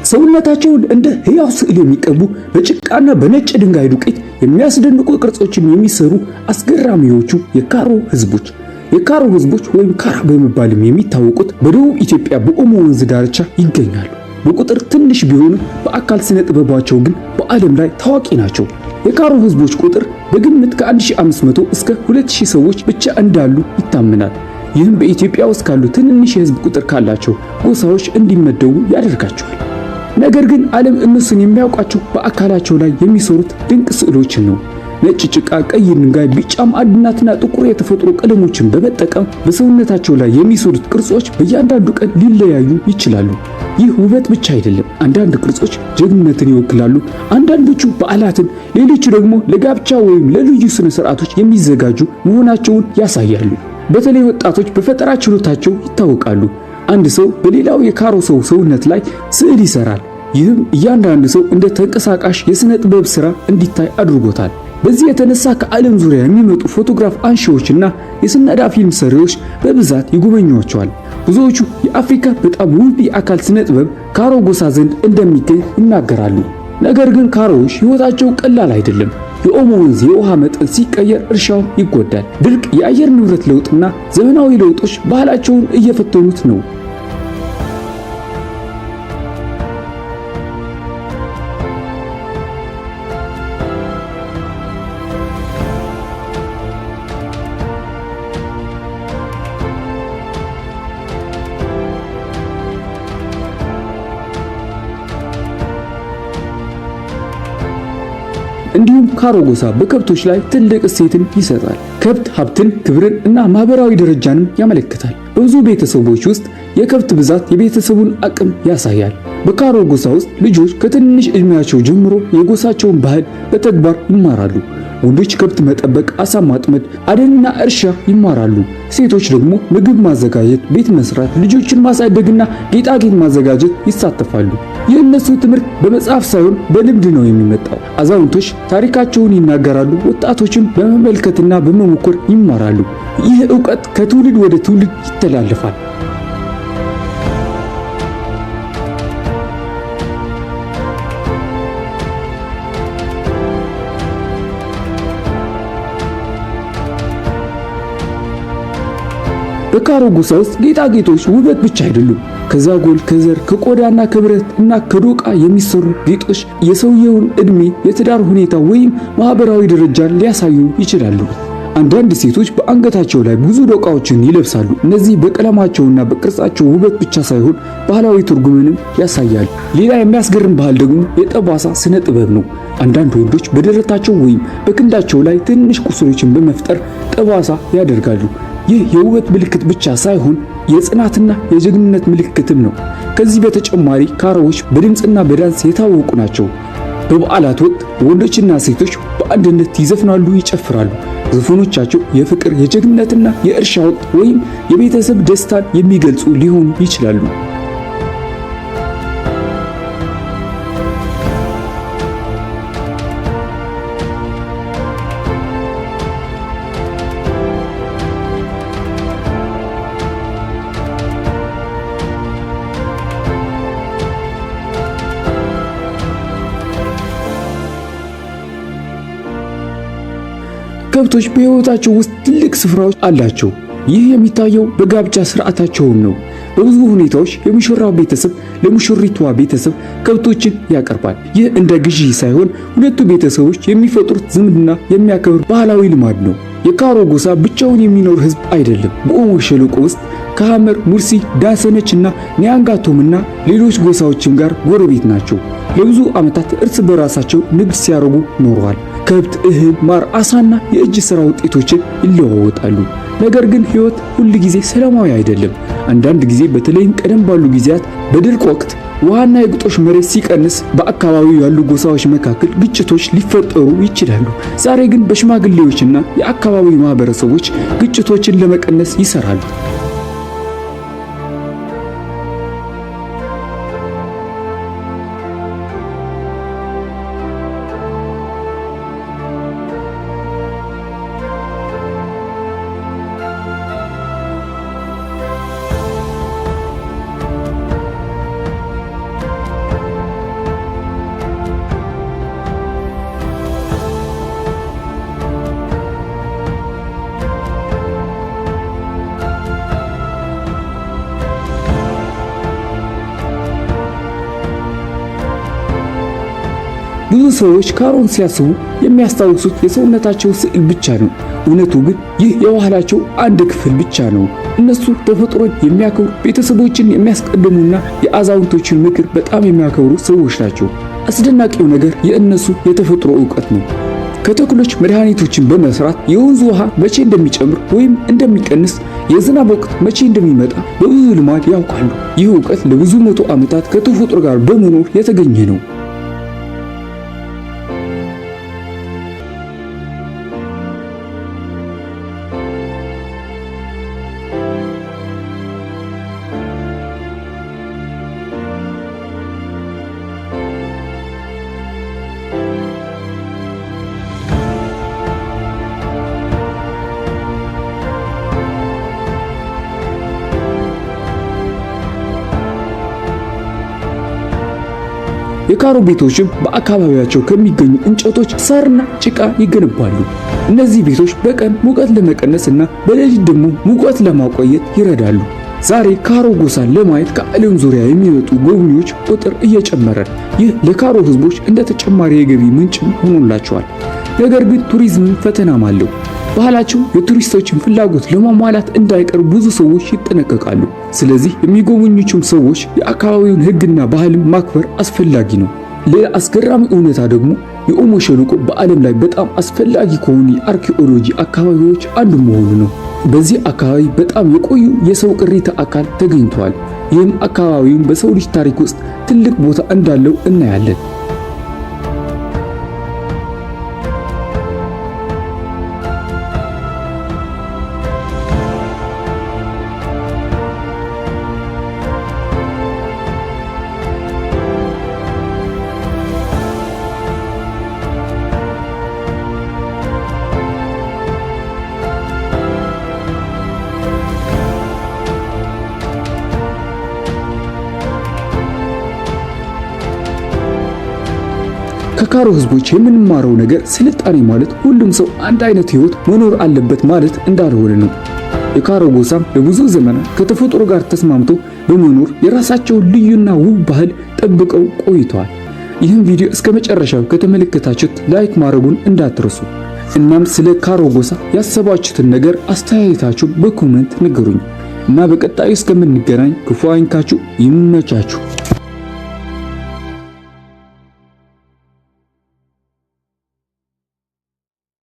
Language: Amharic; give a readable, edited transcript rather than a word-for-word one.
ሰውነታቸውን እንደ ሕያው ስዕል የሚቀቡ በጭቃና በነጭ ድንጋይ ዱቄት የሚያስደንቁ ቅርጾችን የሚሰሩ አስገራሚዎቹ የካሮ ህዝቦች ወይም ካራ በመባልም የሚታወቁት በደቡብ ኢትዮጵያ በኦሞ ወንዝ ዳርቻ ይገኛሉ። በቁጥር ትንሽ ቢሆንም በአካል ስነ ጥበባቸው ግን በዓለም ላይ ታዋቂ ናቸው። የካሮ ህዝቦች ቁጥር በግምት ከ1500 እስከ 2000 ሰዎች ብቻ እንዳሉ ይታመናል። ይህም በኢትዮጵያ ውስጥ ካሉ ትንንሽ የህዝብ ቁጥር ካላቸው ጎሳዎች እንዲመደቡ ያደርጋቸዋል። ነገር ግን ዓለም እነሱን የሚያውቃቸው በአካላቸው ላይ የሚሰሩት ድንቅ ስዕሎችን ነው። ነጭ ጭቃ፣ ቀይ ድንጋይ፣ ቢጫ ማዕድናትና ጥቁር የተፈጥሮ ቀለሞችን በመጠቀም በሰውነታቸው ላይ የሚሰሩት ቅርጾች በእያንዳንዱ ቀን ሊለያዩ ይችላሉ። ይህ ውበት ብቻ አይደለም። አንዳንድ ቅርጾች ጀግንነትን ይወክላሉ፣ አንዳንዶቹ በዓላትን፣ ሌሎቹ ደግሞ ለጋብቻ ወይም ለልዩ ስነ ስርዓቶች የሚዘጋጁ መሆናቸውን ያሳያሉ። በተለይ ወጣቶች በፈጠራ ችሎታቸው ይታወቃሉ። አንድ ሰው በሌላው የካሮ ሰው ሰውነት ላይ ስዕል ይሰራል። ይህም እያንዳንዱ ሰው እንደ ተንቀሳቃሽ የሥነ ጥበብ ሥራ እንዲታይ አድርጎታል። በዚህ የተነሳ ከዓለም ዙሪያ የሚመጡ ፎቶግራፍ አንሺዎችና የስነዳ ፊልም ሰሪዎች በብዛት ይጎበኟቸዋል። ብዙዎቹ የአፍሪካ በጣም ውብ የአካል ስነ ጥበብ ካሮ ጎሳ ዘንድ እንደሚገኝ ይናገራሉ። ነገር ግን ካሮዎች ሕይወታቸው ቀላል አይደለም። የኦሞ ወንዝ የውሃ መጠን ሲቀየር እርሻው ይጎዳል። ድርቅ፣ የአየር ንብረት ለውጥና ዘመናዊ ለውጦች ባህላቸውን እየፈተኑት ነው። እንዲሁም ካሮ ጎሳ በከብቶች ላይ ትልቅ እሴትን ይሰጣል። ከብት ሀብትን፣ ክብርን እና ማህበራዊ ደረጃንም ያመለክታል። በብዙ ቤተሰቦች ውስጥ የከብት ብዛት የቤተሰቡን አቅም ያሳያል። በካሮ ጎሳ ውስጥ ልጆች ከትንሽ ዕድሜያቸው ጀምሮ የጎሳቸውን ባህል በተግባር ይማራሉ። ወንዶች ከብት መጠበቅ፣ አሳ ማጥመድ፣ አደንና እርሻ ይማራሉ። ሴቶች ደግሞ ምግብ ማዘጋጀት፣ ቤት መስራት፣ ልጆችን ማሳደግና ጌጣጌጥ ማዘጋጀት ይሳተፋሉ። የእነሱ ትምህርት በመጽሐፍ ሳይሆን በልምድ ነው የሚመጣው። አዛውንቶች ታሪካቸውን ይናገራሉ፣ ወጣቶችም በመመልከትና በመሞከር ይማራሉ። ይህ ዕውቀት ከትውልድ ወደ ትውልድ ይተላለፋል። በካሮ ጎሳ ውስጥ ጌጣጌጦች ውበት ብቻ አይደሉም። ከዛጎል፣ ከዘር፣ ከቆዳና ከብረት እና ከዶቃ የሚሰሩ ጌጦች የሰውየውን ዕድሜ፣ የትዳር ሁኔታ ወይም ማህበራዊ ደረጃን ሊያሳዩ ይችላሉ። አንዳንድ ሴቶች በአንገታቸው ላይ ብዙ ዶቃዎችን ይለብሳሉ። እነዚህ በቀለማቸውና በቅርጻቸው ውበት ብቻ ሳይሆን ባህላዊ ትርጉምንም ያሳያሉ። ሌላ የሚያስገርም ባህል ደግሞ የጠባሳ ስነ ጥበብ ነው። አንዳንድ ወንዶች በደረታቸው ወይም በክንዳቸው ላይ ትንሽ ቁስሎችን በመፍጠር ጠባሳ ያደርጋሉ። ይህ የውበት ምልክት ብቻ ሳይሆን የጽናትና የጀግንነት ምልክትም ነው። ከዚህ በተጨማሪ ካሮዎች በድምጽና በዳንስ የታወቁ ናቸው። በበዓላት ወቅት ወንዶችና ሴቶች በአንድነት ይዘፍናሉ፣ ይጨፍራሉ። ዘፈኖቻቸው የፍቅር፣ የጀግንነትና የእርሻ ወቅት ወይም የቤተሰብ ደስታን የሚገልጹ ሊሆኑ ይችላሉ። ከብቶች በሕይወታቸው ውስጥ ትልቅ ስፍራዎች አላቸው። ይህ የሚታየው በጋብቻ ስርዓታቸውም ነው። በብዙ ሁኔታዎች የሙሽራው ቤተሰብ ለሙሽሪቷ ቤተሰብ ከብቶችን ያቀርባል። ይህ እንደ ግዢ ሳይሆን ሁለቱ ቤተሰቦች የሚፈጥሩት ዝምድና የሚያከብር ባህላዊ ልማድ ነው። የካሮ ጎሳ ብቻውን የሚኖር ህዝብ አይደለም። በኦሞ ሸለቆ ውስጥ ከሐመር፣ ሙርሲ፣ ዳሰነች እና ኒያንጋቶምና ሌሎች ጎሳዎችም ጋር ጎረቤት ናቸው። ለብዙ ዓመታት እርስ በራሳቸው ንግድ ሲያደርጉ ኖረዋል። ከብት፣ እህል፣ ማር፣ አሳና የእጅ ሥራ ውጤቶችን ይለዋወጣሉ። ነገር ግን ሕይወት ሁል ጊዜ ሰላማዊ አይደለም። አንዳንድ ጊዜ በተለይም ቀደም ባሉ ጊዜያት በድርቅ ወቅት ውሃና የግጦሽ መሬት ሲቀንስ በአካባቢው ያሉ ጎሳዎች መካከል ግጭቶች ሊፈጠሩ ይችላሉ። ዛሬ ግን በሽማግሌዎችና የአካባቢው ማህበረሰቦች ግጭቶችን ለመቀነስ ይሰራሉ። ብዙ ሰዎች ካሮን ሲያስቡ የሚያስታውሱት የሰውነታቸው ስዕል ብቻ ነው። እውነቱ ግን ይህ የባህላቸው አንድ ክፍል ብቻ ነው። እነሱ ተፈጥሮን የሚያከብሩ፣ ቤተሰቦችን የሚያስቀድሙና የአዛውንቶችን ምክር በጣም የሚያከብሩ ሰዎች ናቸው። አስደናቂው ነገር የእነሱ የተፈጥሮ ዕውቀት ነው። ከተክሎች መድኃኒቶችን በመስራት የወንዙ ውሃ መቼ እንደሚጨምር ወይም እንደሚቀንስ፣ የዝናብ ወቅት መቼ እንደሚመጣ በብዙ ልማድ ያውቃሉ። ይህ ዕውቀት ለብዙ መቶ ዓመታት ከተፈጥሮ ጋር በመኖር የተገኘ ነው። የካሮ ቤቶችም በአካባቢያቸው ከሚገኙ እንጨቶች፣ ሳርና ጭቃ ይገነባሉ። እነዚህ ቤቶች በቀን ሙቀት ለመቀነስ እና በሌሊት ደግሞ ሙቀት ለማቆየት ይረዳሉ። ዛሬ ካሮ ጎሳን ለማየት ከዓለም ዙሪያ የሚመጡ ጎብኚዎች ቁጥር እየጨመረ፣ ይህ ለካሮ ሕዝቦች እንደ ተጨማሪ የገቢ ምንጭ ሆኖላቸዋል። ነገር ግን ቱሪዝም ፈተናም አለው። ባህላቸው የቱሪስቶችን ፍላጎት ለማሟላት እንዳይቀር ብዙ ሰዎች ይጠነቀቃሉ። ስለዚህ የሚጎበኙትም ሰዎች የአካባቢውን ሕግና ባህልን ማክበር አስፈላጊ ነው። ሌላ አስገራሚ እውነታ ደግሞ የኦሞ ሸለቆ በዓለም ላይ በጣም አስፈላጊ ከሆኑ የአርኪኦሎጂ አካባቢዎች አንዱ መሆኑ ነው። በዚህ አካባቢ በጣም የቆዩ የሰው ቅሪተ አካል ተገኝተዋል። ይህም አካባቢውን በሰው ልጅ ታሪክ ውስጥ ትልቅ ቦታ እንዳለው እናያለን። ከካሮ ሕዝቦች የምንማረው ነገር ስልጣኔ ማለት ሁሉም ሰው አንድ አይነት ሕይወት መኖር አለበት ማለት እንዳልሆነ ነው። የካሮ ጎሳም ለብዙ ዘመናት ከተፈጥሮ ጋር ተስማምቶ በመኖር የራሳቸውን ልዩና ውብ ባህል ጠብቀው ቆይተዋል። ይህን ቪዲዮ እስከ መጨረሻው ከተመለከታችሁት ላይክ ማድረጉን እንዳትረሱ። እናም ስለ ካሮ ጎሳ ያሰባችሁትን ነገር አስተያየታችሁ በኮሜንት ንገሩኝ እና በቀጣዩ እስከምንገናኝ ክፉ አይንካችሁ፣ ይመቻችሁ።